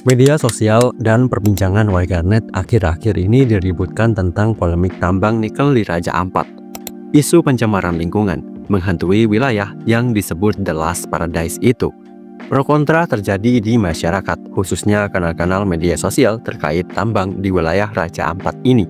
Media sosial dan perbincangan warganet akhir-akhir ini diributkan tentang polemik tambang nikel di Raja Ampat. Isu pencemaran lingkungan menghantui wilayah yang disebut The Last Paradise itu. Pro kontra terjadi di masyarakat, khususnya kanal-kanal media sosial terkait tambang di wilayah Raja Ampat ini.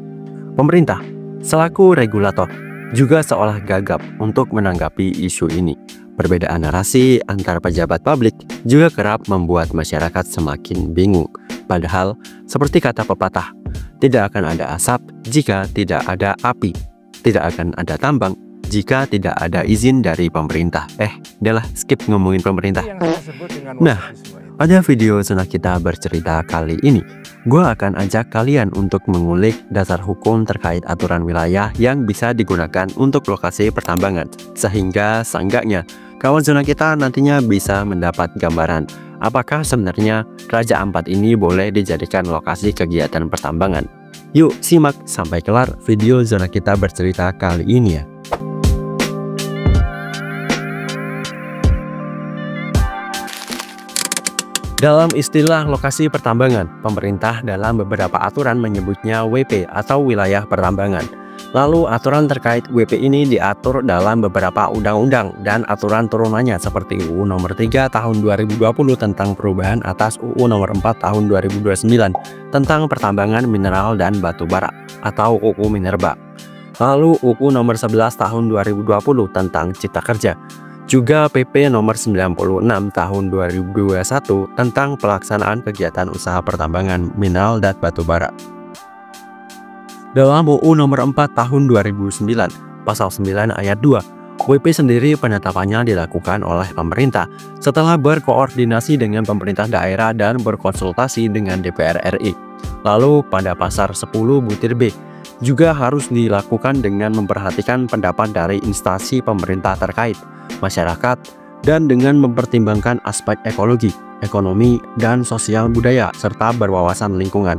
Pemerintah, selaku regulator, juga seolah gagap untuk menanggapi isu ini. Perbedaan narasi antar pejabat publik juga kerap membuat masyarakat semakin bingung. Padahal, seperti kata pepatah, tidak akan ada asap jika tidak ada api. Tidak akan ada tambang jika tidak ada izin dari pemerintah. Udahlah, skip ngomongin pemerintah. Nah, pada video Zona Kita Bercerita kali ini, gue akan ajak kalian untuk mengulik dasar hukum terkait aturan wilayah yang bisa digunakan untuk lokasi pertambangan. Sehingga seenggaknya, kawan Zona Kita nantinya bisa mendapat gambaran apakah sebenarnya Raja Ampat ini boleh dijadikan lokasi kegiatan pertambangan. Yuk simak sampai kelar video Zona Kita Bercerita kali ini ya. Dalam istilah lokasi pertambangan, pemerintah dalam beberapa aturan menyebutnya WP atau wilayah pertambangan. Lalu aturan terkait WP ini diatur dalam beberapa undang-undang dan aturan turunannya seperti UU Nomor 3 Tahun 2020 tentang perubahan atas UU Nomor 4 Tahun 2029 tentang pertambangan mineral dan batu bara atau UU Minerba. Lalu UU Nomor 11 Tahun 2020 tentang Cipta Kerja. Juga PP Nomor 96 Tahun 2021 tentang pelaksanaan kegiatan usaha pertambangan mineral dan batu bara. Dalam UU Nomor 4 Tahun 2009, Pasal 9 Ayat 2, WP sendiri penetapannya dilakukan oleh pemerintah setelah berkoordinasi dengan pemerintah daerah dan berkonsultasi dengan DPR RI. Lalu pada Pasal 10 butir B, juga harus dilakukan dengan memperhatikan pendapat dari instansi pemerintah terkait, masyarakat, dan dengan mempertimbangkan aspek ekologi, ekonomi, dan sosial budaya, serta berwawasan lingkungan.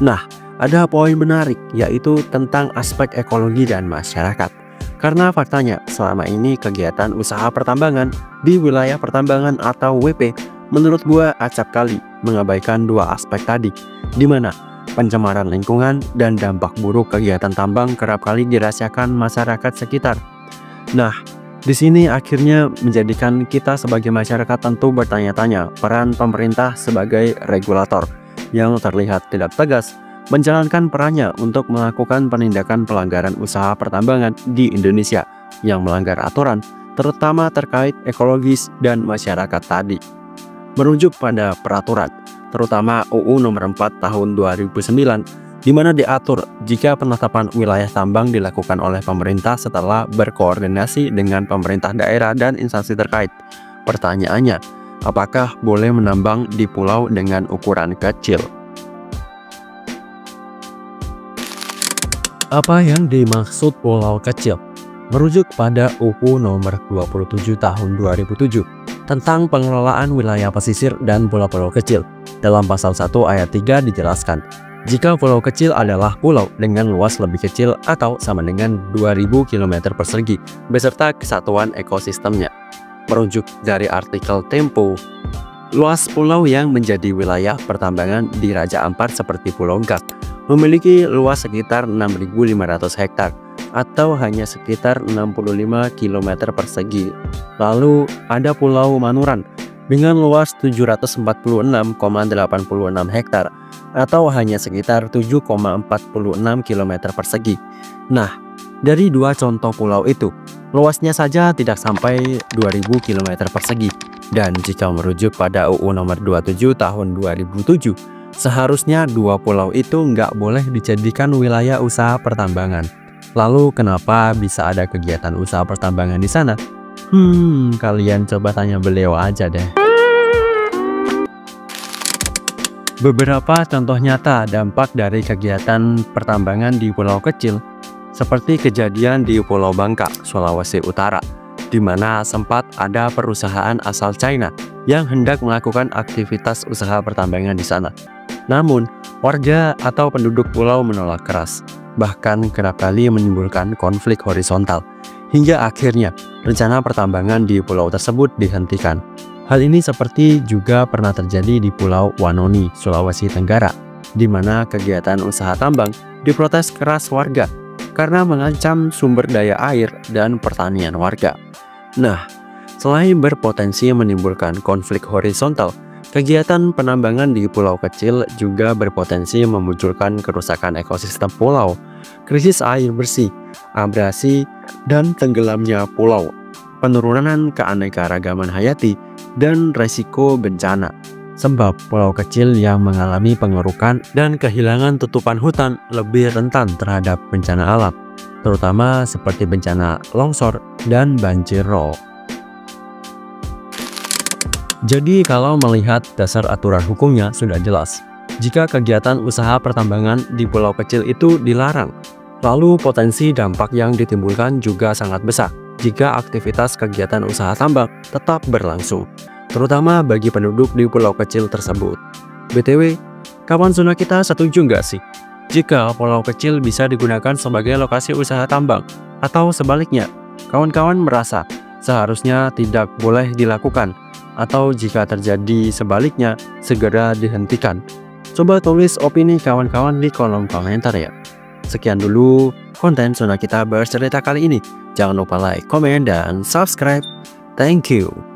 Nah, ada poin menarik, yaitu tentang aspek ekologi dan masyarakat. Karena faktanya, selama ini kegiatan usaha pertambangan di wilayah pertambangan atau WP, menurut gua acap kali mengabaikan dua aspek tadi, di mana pencemaran lingkungan dan dampak buruk kegiatan tambang kerap kali dirasakan masyarakat sekitar. Nah, di sini akhirnya menjadikan kita sebagai masyarakat tentu bertanya-tanya peran pemerintah sebagai regulator yang terlihat tidak tegas menjalankan perannya untuk melakukan penindakan pelanggaran usaha pertambangan di Indonesia yang melanggar aturan, terutama terkait ekologis dan masyarakat tadi. Merujuk pada peraturan, terutama UU Nomor 4 Tahun 2009, di mana diatur jika penetapan wilayah tambang dilakukan oleh pemerintah setelah berkoordinasi dengan pemerintah daerah dan instansi terkait. Pertanyaannya, apakah boleh menambang di pulau dengan ukuran kecil? Apa yang dimaksud pulau kecil? Merujuk pada UU Nomor 27 Tahun 2007 tentang pengelolaan wilayah pesisir dan pulau-pulau kecil. Dalam pasal 1 ayat 3 dijelaskan, jika pulau kecil adalah pulau dengan luas lebih kecil atau sama dengan 2000 km persegi beserta kesatuan ekosistemnya. Merujuk dari artikel Tempo, luas pulau yang menjadi wilayah pertambangan di Raja Ampat seperti Pulau Gak memiliki luas sekitar 6.500 hektar atau hanya sekitar 65 km persegi. Lalu ada Pulau Manuran dengan luas 746,86 hektar atau hanya sekitar 7,46 km persegi. Nah, dari dua contoh pulau itu, luasnya saja tidak sampai 2000 km persegi. Dan jika merujuk pada UU Nomor 27 Tahun 2007, seharusnya dua pulau itu nggak boleh dijadikan wilayah usaha pertambangan. Lalu kenapa bisa ada kegiatan usaha pertambangan di sana? Kalian coba tanya beliau aja deh. Beberapa contoh nyata dampak dari kegiatan pertambangan di pulau kecil, seperti kejadian di Pulau Bangka, Sulawesi Utara, di mana sempat ada perusahaan asal China yang hendak melakukan aktivitas usaha pertambangan di sana. Namun, warga atau penduduk pulau menolak keras, bahkan kerap kali menimbulkan konflik horizontal, hingga akhirnya rencana pertambangan di pulau tersebut dihentikan. Hal ini seperti juga pernah terjadi di Pulau Wanoni, Sulawesi Tenggara, di mana kegiatan usaha tambang diprotes keras warga karena mengancam sumber daya air dan pertanian warga. Nah, selain berpotensi menimbulkan konflik horizontal, kegiatan penambangan di pulau kecil juga berpotensi memunculkan kerusakan ekosistem pulau, krisis air bersih, abrasi, dan tenggelamnya pulau, penurunan keanekaragaman hayati, dan resiko bencana. Sebab pulau kecil yang mengalami pengerukan dan kehilangan tutupan hutan lebih rentan terhadap bencana alam, terutama seperti bencana longsor dan banjir rob. Jadi kalau melihat dasar aturan hukumnya sudah jelas, jika kegiatan usaha pertambangan di pulau kecil itu dilarang, lalu potensi dampak yang ditimbulkan juga sangat besar jika aktivitas kegiatan usaha tambang tetap berlangsung, terutama bagi penduduk di pulau kecil tersebut. BTW, kawan Zona kita setuju nggak sih jika pulau kecil bisa digunakan sebagai lokasi usaha tambang? Atau sebaliknya, kawan-kawan merasa seharusnya tidak boleh dilakukan? Atau jika terjadi sebaliknya, segera dihentikan? Coba tulis opini kawan-kawan di kolom komentar ya. Sekian dulu konten Zona kita bercerita kali ini. Jangan lupa like, komen, dan subscribe. Thank you.